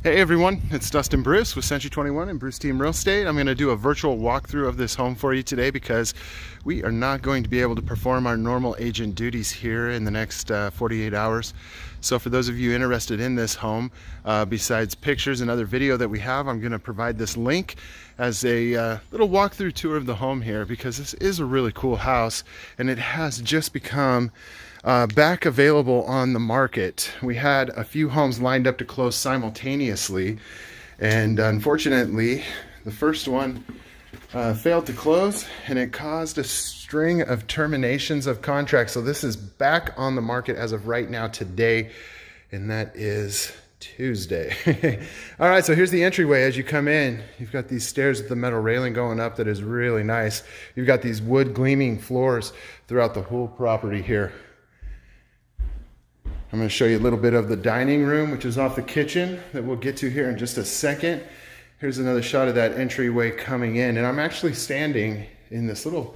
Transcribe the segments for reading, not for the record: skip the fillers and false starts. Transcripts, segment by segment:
Hey everyone, it's Dustin Bruce with Century 21 and Bruce Team Real Estate. I'm going to do a virtual walkthrough of this home for you today because we are not going to be able to perform our normal agent duties here in the next 48 hours. So for those of you interested in this home, besides pictures and other video that we have, I'm going to provide this link as a little walkthrough tour of the home here because this is a really cool house and it has just become back available on the market. We had a few homes lined up to close simultaneously, and unfortunately the first one failed to close, and it caused a string of terminations of contracts. So this is back on the market as of right now today, and that is Tuesday. All right, so here's the entryway. As you come in, you've got these stairs with the metal railing going up that is really nice. You've got these wood gleaming floors throughout the whole property here. I'm going to show you a little bit of the dining room, which is off the kitchen, that we'll get to here in just a second. Here's another shot of that entryway coming in, and I'm actually standing in this little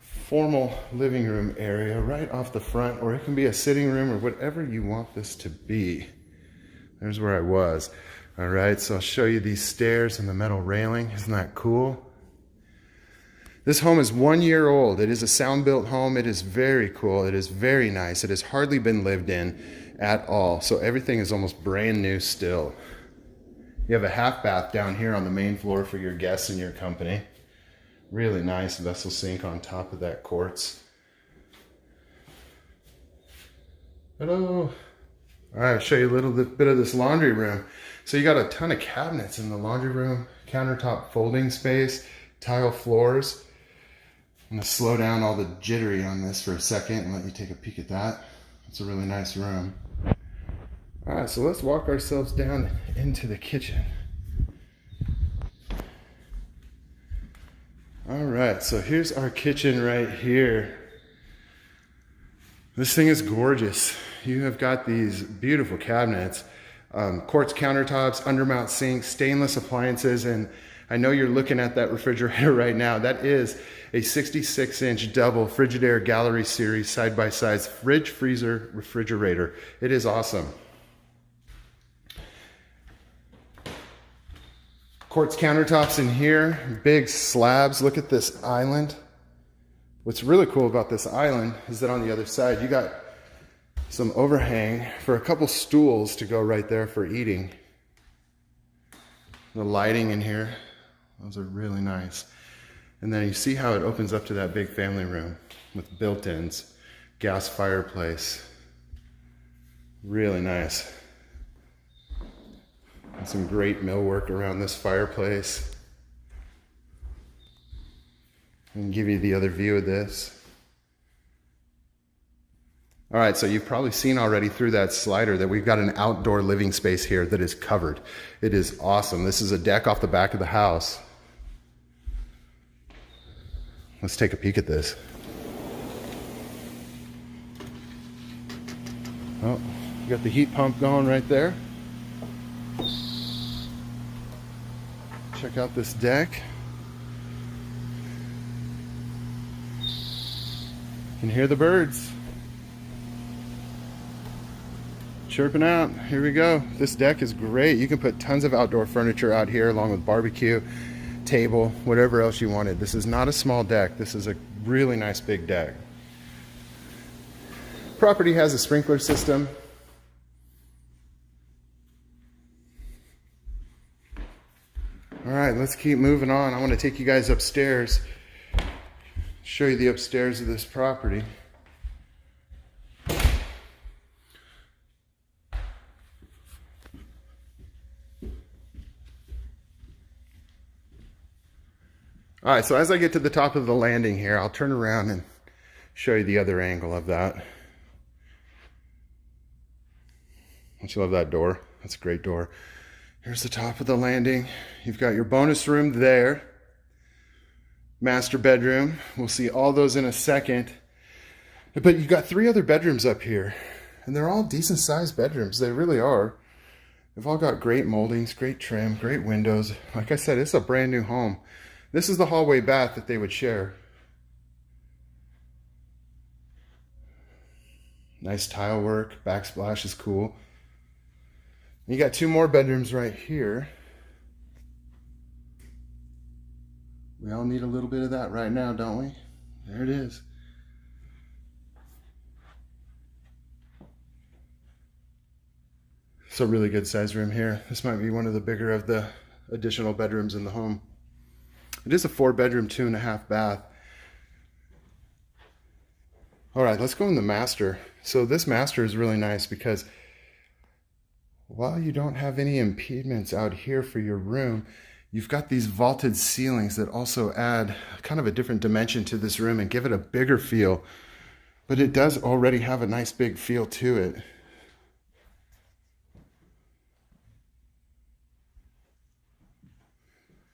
formal living room area right off the front, or it can be a sitting room or whatever you want this to be. There's where I was. All right, so I'll show you these stairs and the metal railing. Isn't that cool? This home is 1 year old. It is a Soundbuilt home. It is very cool. It is very nice. It has hardly been lived in at all. So everything is almost brand new still. You have a half bath down here on the main floor for your guests and your company. Really nice vessel sink on top of that quartz. Hello. All right, I'll show you a little bit of this laundry room. So you got a ton of cabinets in the laundry room, countertop folding space, tile floors. I'm going to slow down all the jittery on this for a second and let you take a peek at that. It's a really nice room. All right, so let's walk ourselves down into the kitchen. All right, so here's our kitchen right here. This thing is gorgeous. You have got these beautiful cabinets, quartz countertops, undermount sinks, stainless appliances, and I know you're looking at that refrigerator right now. That is a 66-inch double Frigidaire Gallery Series side-by-side fridge freezer refrigerator. It is awesome. Quartz countertops in here, big slabs. Look at this island. What's really cool about this island is that on the other side, you got some overhang for a couple stools to go right there for eating. The lighting in here, those are really nice. And then you see how it opens up to that big family room with built-ins, gas fireplace. Really nice. And some great millwork around this fireplace. And give you the other view of this. All right, so you've probably seen already through that slider that we've got an outdoor living space here that is covered. It is awesome. This is a deck off the back of the house. Let's take a peek at this. Oh, you got the heat pump going right there. Check out this deck. You can hear the birds chirping out. Here we go. This deck is great. You can put tons of outdoor furniture out here along with barbecue, table, whatever else you wanted. This is not a small deck. This is a really nice big deck. Property has a sprinkler system. All right, let's keep moving on. I want to take you guys upstairs, show you the upstairs of this property. All right, so as I get to the top of the landing here, I'll turn around and show you the other angle of that. Don't you love that door? That's a great door. Here's the top of the landing. You've got your bonus room there. Master bedroom. We'll see all those in a second. But you've got 3 other bedrooms up here, and they're all decent sized bedrooms. They really are. They've all got great moldings, great trim, great windows. Like I said, it's a brand new home. This is the hallway bath that they would share. Nice tile work, backsplash is cool. You got two more bedrooms right here. We all need a little bit of that right now, don't we? There it is. It's a really good size room here. This might be one of the bigger of the additional bedrooms in the home. It is a 4-bedroom, 2.5 bath. All right, let's go in the master. So this master is really nice because while you don't have any impediments out here for your room, you've got these vaulted ceilings that also add kind of a different dimension to this room and give it a bigger feel. But it does already have a nice big feel to it.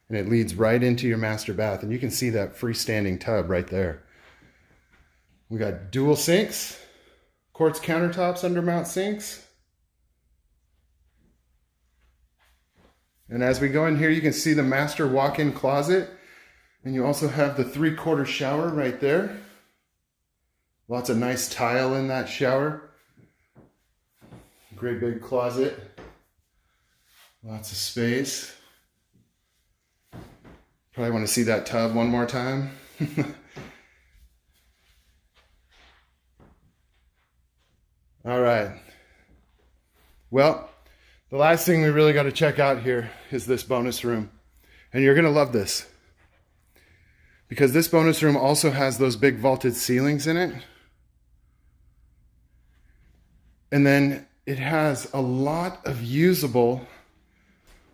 And it leads right into your master bath, and you can see that freestanding tub right there. We got dual sinks, quartz countertops, undermount sinks. And as we go in here, you can see the master walk-in closet, and you also have the 3/4 shower right there. Lots of nice tile in that shower. Great big closet. Lots of space. Probably want to see that tub one more time. All right. Well, the last thing we really got to check out here is this bonus room. And you're going to love this, because this bonus room also has those big vaulted ceilings in it. And then it has a lot of usable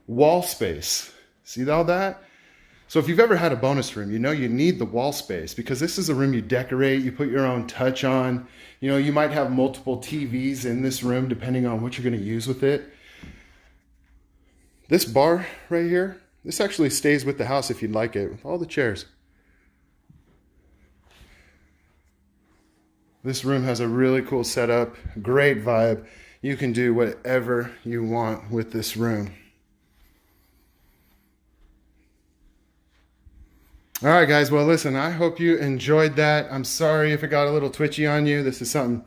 wall space. See all that? So if you've ever had a bonus room, you know you need the wall space, because this is a room you decorate, you put your own touch on. You know, you might have multiple TVs in this room depending on what you're going to use with it. This bar right here, this actually stays with the house if you'd like it, with all the chairs. This room has a really cool setup, great vibe. You can do whatever you want with this room. All right, guys. Well, listen, I hope you enjoyed that. I'm sorry if it got a little twitchy on you. This is something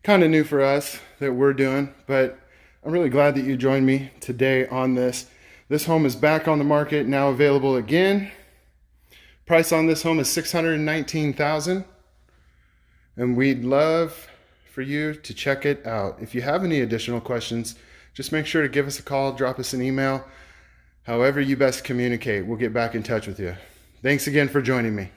kind of new for us that we're doing, but I'm really glad that you joined me today on this. This home is back on the market, now available again. Price on this home is $619,000, and we'd love for you to check it out. If you have any additional questions, just make sure to give us a call, drop us an email. However you best communicate, we'll get back in touch with you. Thanks again for joining me.